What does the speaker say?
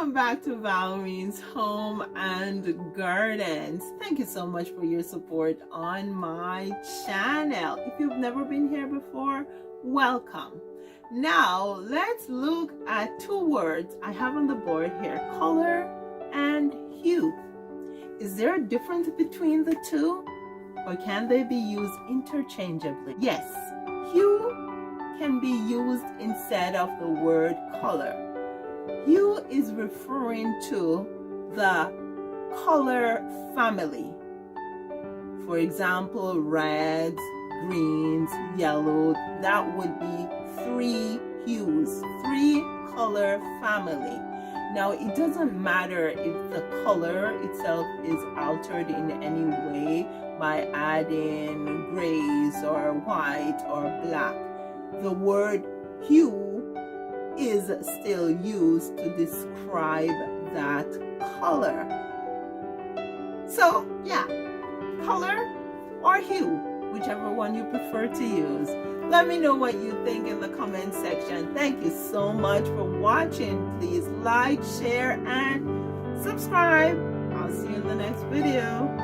welcome back to Valerine's Home and Gardens. Thank you so much for your support on my channel. If you've never been here before, welcome. Now let's look at two words I have on the board here: color and hue. Is there a difference between the two, or can they be used interchangeably? Yes, hue can be used instead of the word color. Hue is referring to the color family. For example, reds, greens, yellow, that would be three hues, three color family. Now, it doesn't matter if the color itself is altered in any way by adding grays or white or black. The word hue is still used to describe that color. So yeah, color or hue, whichever one you prefer to use. Let me know what you think in the comment section. Thank you so much for watching. Please like, share, and subscribe. I'll see you in the next video.